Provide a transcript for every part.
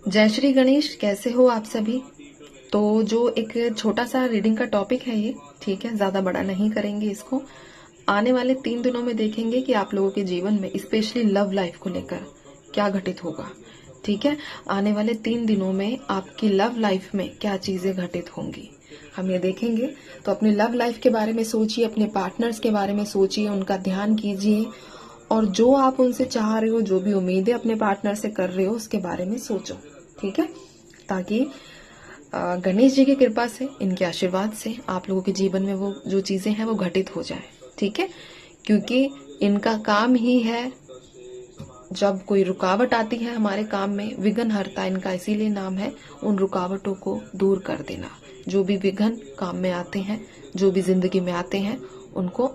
जय श्री गणेश। कैसे हो आप सभी। तो जो एक छोटा सा रीडिंग का टॉपिक है ये, ठीक है, ज्यादा बड़ा नहीं करेंगे इसको। आने वाले 3 दिनों में देखेंगे कि आप लोगों के जीवन में स्पेशली लव लाइफ को लेकर क्या घटित होगा। ठीक है, आने वाले 3 दिनों में आपकी लव लाइफ में क्या चीजें घटित होंगी हम ये देखेंगे। तो अपनी लव लाइफ के बारे में सोचिए, अपने पार्टनर्स के बारे में सोचिए, उनका ध्यान कीजिए और जो आप उनसे चाह रहे हो, जो भी उम्मीदें अपने पार्टनर से कर रहे हो उसके बारे में सोचो। ठीक है, ताकि गणेश जी की कृपा से, इनके आशीर्वाद से आप लोगों के जीवन में वो जो चीजें हैं वो घटित हो जाए। ठीक है, क्योंकि इनका काम ही है, जब कोई रुकावट आती है हमारे काम में, विघ्न हरता इनका इसीलिए नाम है, उन रुकावटों को दूर कर देना। जो भी विघ्न काम में आते हैं, जो भी जिंदगी में आते हैं, उनको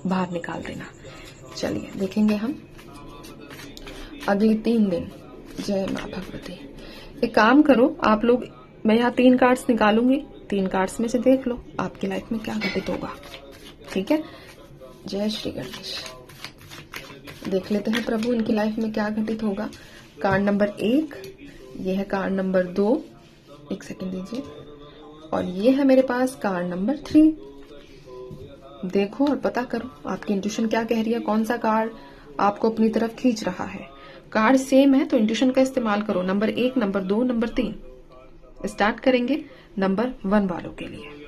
बाहर निकाल देना। चलिए देखेंगे हम अगले 3 दिन। जय माँ भगवती। एक काम करो आप लोग, मैं यहाँ 3 कार्ड्स निकालूंगी, 3 कार्ड्स में से देख लो आपकी लाइफ में क्या घटित होगा। ठीक है, जय श्री गणेश। देख लेते हैं प्रभु इनकी लाइफ में क्या घटित होगा। कार्ड नंबर 1, ये है कार्ड नंबर 2, एक सेकंड दीजिए, और ये है मेरे पास कार्ड नंबर 3। देखो और पता करो आपकी इंट्यूशन क्या कह रही है, कौन सा कार्ड आपको अपनी तरफ खींच रहा है। कार्ड सेम है तो इंट्यूशन का इस्तेमाल करो। Number 1, number 2, number 3। स्टार्ट करेंगे नंबर 1 वालों के लिए।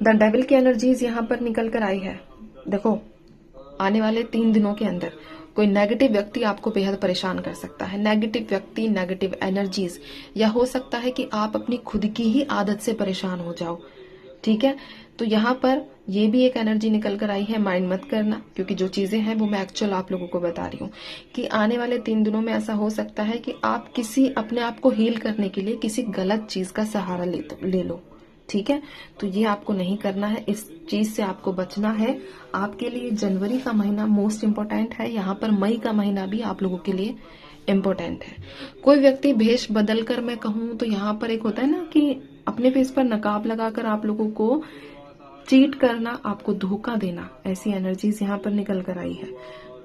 द डेविल की एनर्जीज यहाँ पर निकल कर आई है। देखो, आने वाले 3 दिनों के अंदर कोई नेगेटिव व्यक्ति आपको बेहद परेशान कर सकता है। नेगेटिव व्यक्ति, नेगेटिव एनर्जीज, या हो सकता है कि आप अपनी खुद की ही आदत से परेशान हो जाओ। ठीक है, तो यहाँ पर ये भी एक एनर्जी निकल कर आई है। माइंड मत करना, क्योंकि जो चीजें हैं वो मैं एक्चुअल आप लोगों को बता रही हूँ कि आने वाले 3 दिनों में ऐसा हो सकता है कि आप किसी अपने आप को हील करने के लिए किसी गलत चीज का सहारा ले लो। ठीक है, तो ये आपको नहीं करना है, इस चीज से आपको बचना है। आपके लिए जनवरी का महीना मोस्ट इम्पोर्टेंट है। यहाँ पर मई का महीना भी आप लोगों के लिए इम्पोर्टेंट है। कोई व्यक्ति भेष बदल कर, मैं कहूँ तो यहाँ पर एक होता है ना कि अपने फेस पर नकाब लगाकर आप लोगों को चीट करना, आपको धोखा देना, ऐसी एनर्जीज यहाँ पर निकल कर आई है।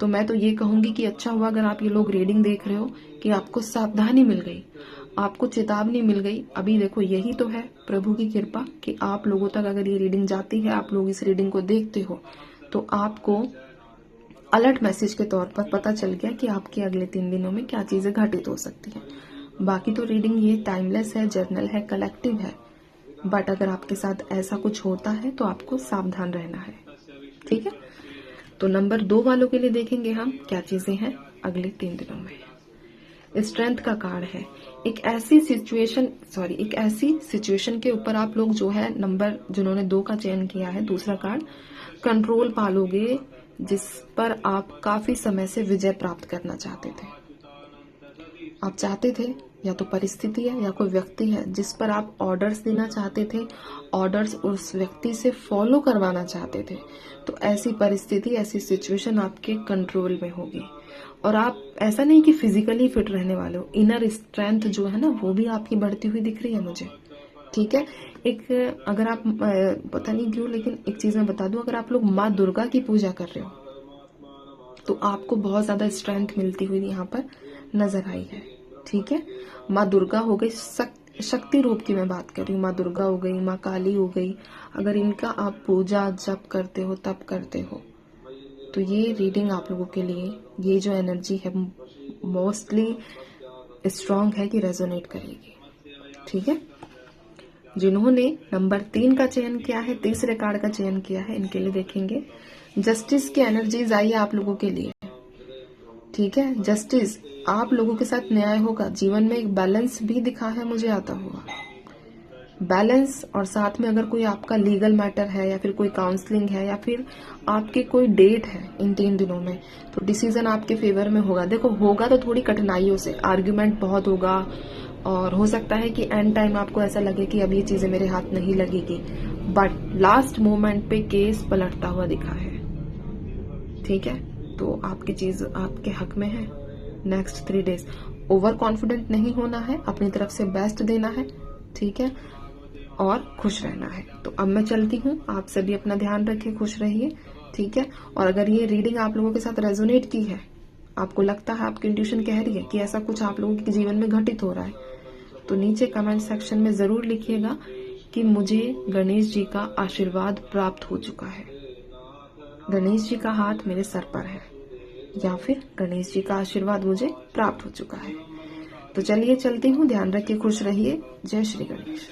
तो मैं तो ये कहूंगी कि अच्छा हुआ अगर आप ये लोग रीडिंग देख रहे हो कि आपको सावधानी मिल गई, आपको चेतावनी मिल गई। अभी देखो यही तो है प्रभु की कृपा कि आप लोगों तक अगर ये रीडिंग जाती है, आप लोग इस रीडिंग को देखते हो, तो आपको अलर्ट मैसेज के तौर पर पता चल गया कि आपके अगले 3 दिनों में क्या चीजें घटित हो सकती हैं। बाकी तो रीडिंग ये टाइमलेस है, जर्नल है, कलेक्टिव है, बट अगर आपके साथ ऐसा कुछ होता है तो आपको सावधान रहना है। ठीक है, तो नंबर 2 वालों के लिए देखेंगे हम क्या चीजें हैं अगले 3 दिनों में। स्ट्रेंथ का कार्ड है। एक ऐसी सिचुएशन के ऊपर आप लोग जो है, नंबर जिन्होंने 2 का चयन किया है, दूसरा कार्ड, कंट्रोल पालोगे, जिस पर आप काफी समय से विजय प्राप्त करना चाहते थे। आप चाहते थे, या तो परिस्थिति है या कोई व्यक्ति है जिस पर आप ऑर्डर्स देना चाहते थे, ऑर्डर्स उस व्यक्ति से फॉलो करवाना चाहते थे, तो ऐसी परिस्थिति, ऐसी सिचुएशन आपके कंट्रोल में होगी। और आप ऐसा नहीं कि फिजिकली फिट रहने वाले हो, इनर स्ट्रेंथ जो है ना वो भी आपकी बढ़ती हुई दिख रही है मुझे। ठीक है, एक अगर आप पता नहीं क्यों, लेकिन एक चीज मैं बता दूं, अगर आप लोग माँ दुर्गा की पूजा कर रहे हो तो आपको बहुत ज्यादा स्ट्रेंथ मिलती हुई यहाँ पर नजर आई है। ठीक है, माँ दुर्गा हो गई, शक्ति रूप की मैं बात कर रही हूँ, माँ दुर्गा हो गई, माँ काली हो गई, अगर इनका आप पूजा जप करते हो, तब करते हो, तो ये रीडिंग आप लोगों के लिए, ये जो एनर्जी है मोस्टली स्ट्रांग है कि रेजोनेट करेगी। ठीक है, जिन्होंने नंबर 3 का चयन किया है, तीसरे कार्ड का चयन किया है, इनके लिए देखेंगे जस्टिस की एनर्जीज आई है आप लोगों के लिए। ठीक है, जस्टिस, आप लोगों के साथ न्याय होगा। जीवन में एक बैलेंस भी दिखा है मुझे आता हुआ, बैलेंस, और साथ में अगर कोई आपका लीगल मैटर है या फिर कोई काउंसलिंग है या फिर आपके कोई डेट है इन 3 दिनों में, तो डिसीजन आपके फेवर में होगा। देखो होगा तो थोड़ी कठिनाइयों से, आर्ग्यूमेंट बहुत होगा, और हो सकता है कि एंड टाइम आपको ऐसा लगे कि अब ये चीजें मेरे हाथ नहीं लगेगी, बट लास्ट मोमेंट पे केस पलटता हुआ दिखा है। ठीक है, तो आपकी चीज आपके हक में है। नेक्स्ट 3 डेज ओवर कॉन्फिडेंट नहीं होना है, अपनी तरफ से बेस्ट देना है। ठीक है, और खुश रहना है। तो अब मैं चलती हूँ, आप सभी अपना ध्यान रखिए, खुश रहिए। ठीक है, और अगर ये रीडिंग आप लोगों के साथ रेजोनेट की है, आपको लगता है, आपकी इंट्यूशन कह रही है कि ऐसा कुछ आप लोगों के जीवन में घटित हो रहा है, तो नीचे कमेंट सेक्शन में जरूर लिखिएगा कि मुझे गणेश जी का आशीर्वाद प्राप्त हो चुका है, गणेश जी का हाथ मेरे सर पर है, या फिर गणेश जी का आशीर्वाद मुझे प्राप्त हो चुका है। तो चलिए चलती हूँ, ध्यान रखिए, खुश रहिए। जय श्री गणेश।